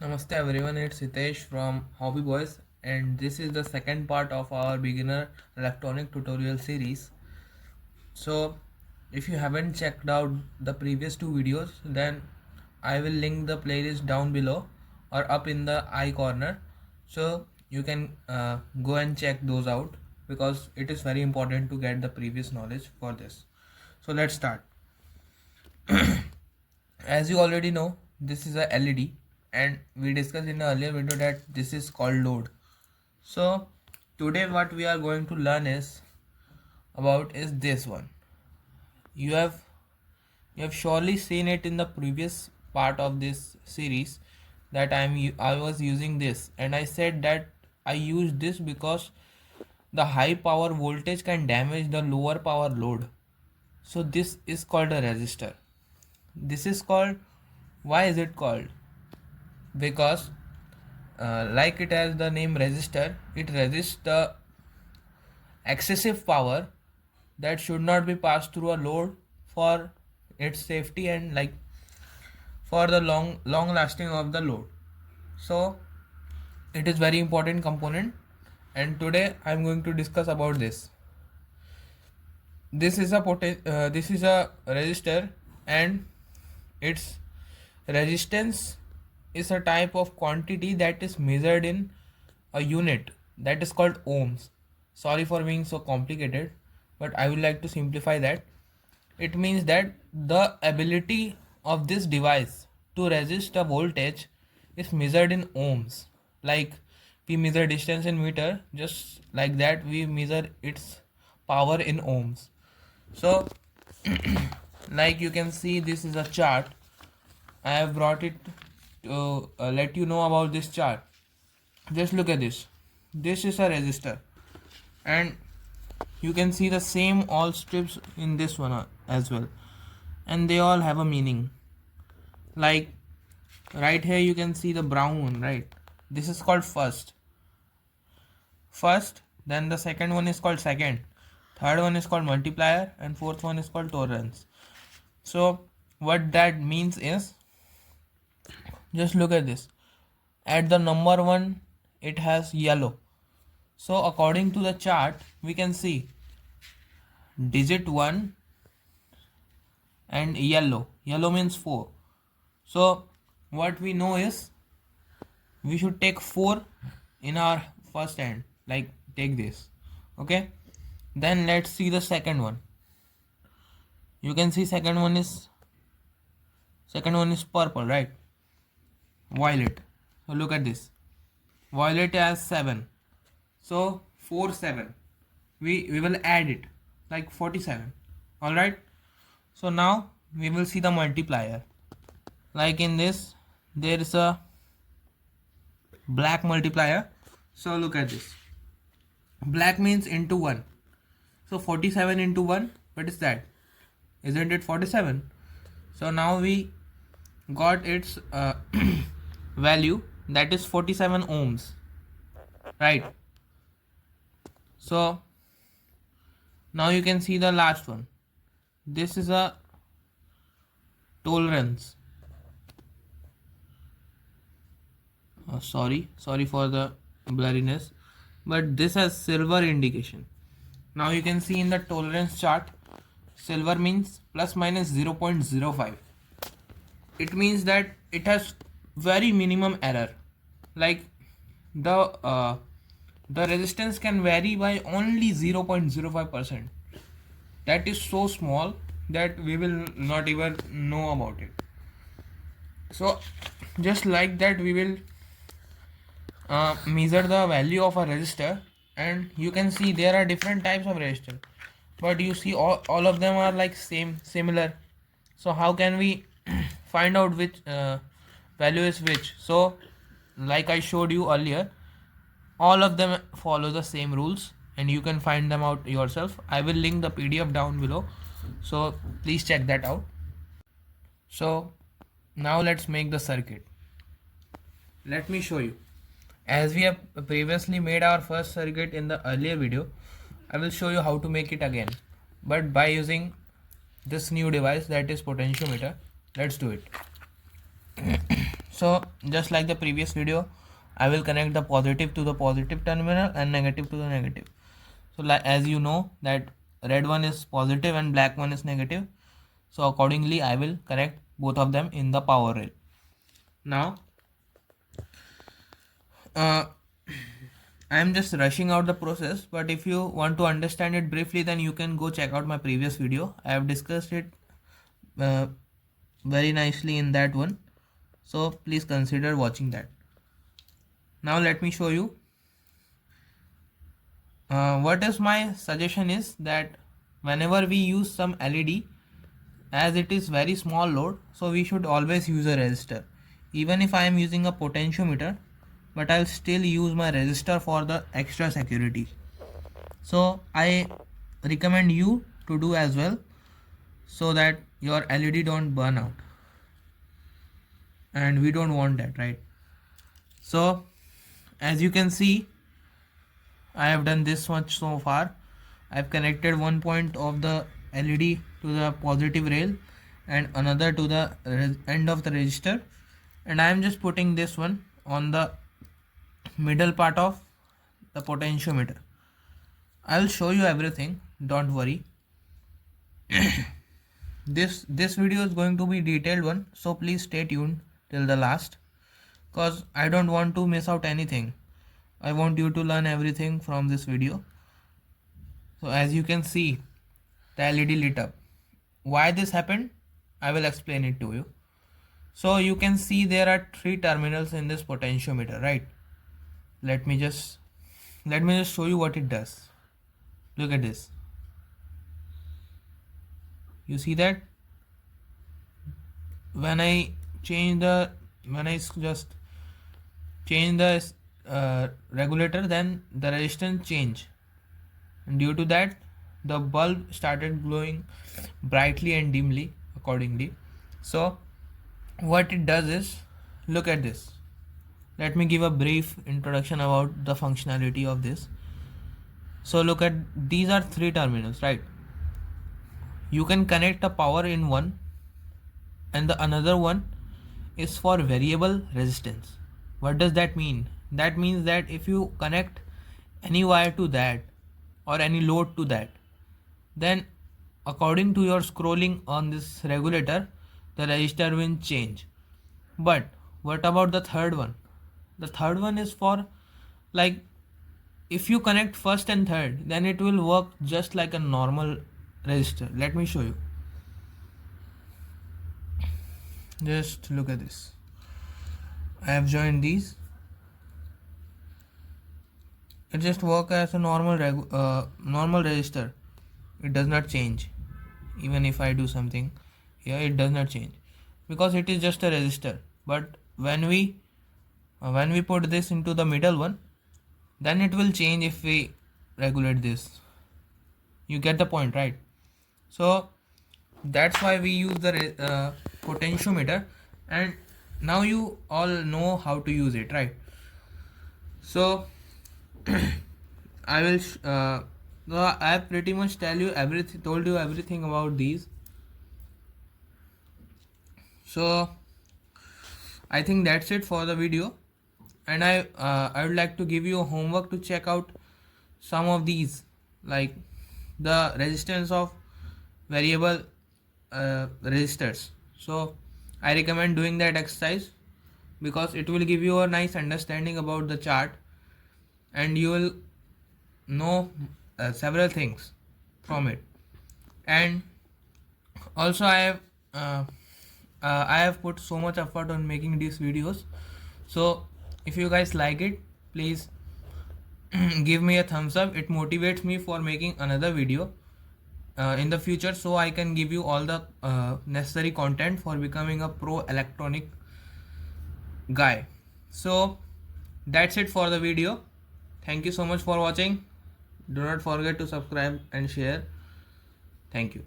Namaste everyone, it's Hitesh from Hobby Boys, and this is the second part of our beginner electronic tutorial series. So if you haven't checked out the previous two videos, then I will link the playlist down below or up in the I corner, so you can go and check those out because it is very important to get the previous knowledge for this. So let's start. As you already know, this is a LED, and we discussed in the earlier video that this is called load. So today what we are going to learn is this one. You have surely seen it in the previous part of this series that I was using this, and I said that I use this because the high power voltage can damage the lower power load. So this is called a resistor. This is called, why is it called? Because like it has the name resistor, it resists the excessive power that should not be passed through a load for its safety and like for the long lasting of the load. So it is very important component, and today I am going to discuss about this. This is a resistor, and its resistance is a type of quantity that is measured in a unit that is called ohms. Sorry for being so complicated, but I would like to simplify that. It means that the ability of this device to resist a voltage is measured in ohms. Like we measure distance in meter, just like that we measure its power in ohms. So like you can see, this is a chart. I have brought it to let you know about this chart. Just look at this. This is a resistor, and you can see the same all strips in this one as well, and they all have a meaning. Like right here you can see the brown one, right? This is called first, then the second one is called second, third one is called multiplier, and fourth one is called tolerance. So what that means is, just look at this. At the number 1 it has yellow. So according to the chart we can see digit 1 and yellow means 4. So what we know is we should take 4 in our first hand, like take this. Okay, then let's see the second one. You can see second one is purple, right? Violet. So look at this. Violet has 7. So 4 7. We will add it like 47. Alright. So now we will see the multiplier. Like in this there is a black multiplier. So look at this. Black means into 1. So 47 into 1, what is that? Isn't it 47? So now we got its value, that is 47 ohms, right? So now you can see the last one. This is a tolerance. Sorry for the blurriness, but this has silver indication. Now you can see in the tolerance chart, silver means plus minus 0.05. It means that it has very minimum error. Like the resistance can vary by only 0.05%. That is so small that we will not even know about it. So just like that we will measure the value of a resistor, and you can see there are different types of resistor, but you see all of them are like similar. So how can we find out which value is which? So like I showed you earlier, all of them follow the same rules, and you can find them out yourself. I will link the PDF down below, so please check that out. So now let's make the circuit. Let me show you. As we have previously made our first circuit in the earlier video, I will show you how to make it again, but by using this new device, that is potentiometer. Let's do it. So just like the previous video, I will connect the positive to the positive terminal and negative to the negative. So like, as you know that red one is positive and black one is negative, so accordingly I will connect both of them in the power rail. Now I am just rushing out the process, but if you want to understand it briefly, then you can go check out my previous video. I have discussed it uh, very nicely in that one, so please consider watching that. Now let me show you what is my suggestion is that whenever we use some LED, as it is very small load, so we should always use a resistor. Even if I am using a potentiometer, but I'll still use my resistor for the extra security. So I recommend you to do as well, so that your LED don't burn out, and we don't want that, right? So as you can see, I have done this much so far. I've connected one point of the LED to the positive rail and another to the end of the resistor, and I am just putting this one on the middle part of the potentiometer. I'll show you everything, don't worry. This video is going to be detailed one, so please stay tuned till the last, because I don't want to miss out anything. I want you to learn everything from this video. So as you can see, the LED lit up. Why this happened? I will explain it to you. So you can see there are 3 terminals in this potentiometer, right? Let me just show you what it does. Look at this. You see that when I just change the regulator, then the resistance change, and due to that the bulb started glowing brightly and dimly accordingly. So what it does is, look at this. Let me give a brief introduction about the functionality of this. So look at, these are 3 terminals, right? You can connect a power in one, and the another one is for variable resistance. What does that mean? That means that if you connect any wire to that or any load to that, then according to your scrolling on this regulator, the resistor will change. But what about the third one? The third one is for, like, if you connect first and third, then it will work just like a normal resistor. Let me show you. Just look at this. I have joined these. It just works as a normal resistor. It does not change. Even if I do something here, it does not change, because it is just a resistor. But when we put this into the middle one, then it will change if we regulate this. You get the point, right? So that's why we use the potentiometer, and now you all know how to use it, right? So I will I have pretty much told you everything about these. So I think that's it for the video, and I would like to give you a homework to check out some of these, like the resistance of variable resistors. So I recommend doing that exercise, because it will give you a nice understanding about the chart, and you will know several things from it. And also I have put so much effort on making these videos, so if you guys like it, please give me a thumbs up. It motivates me for making another video in the future, so I can give you all the necessary content for becoming a pro electronic guy. So that's it for the video. Thank you so much for watching. Do not forget to subscribe and share. Thank you.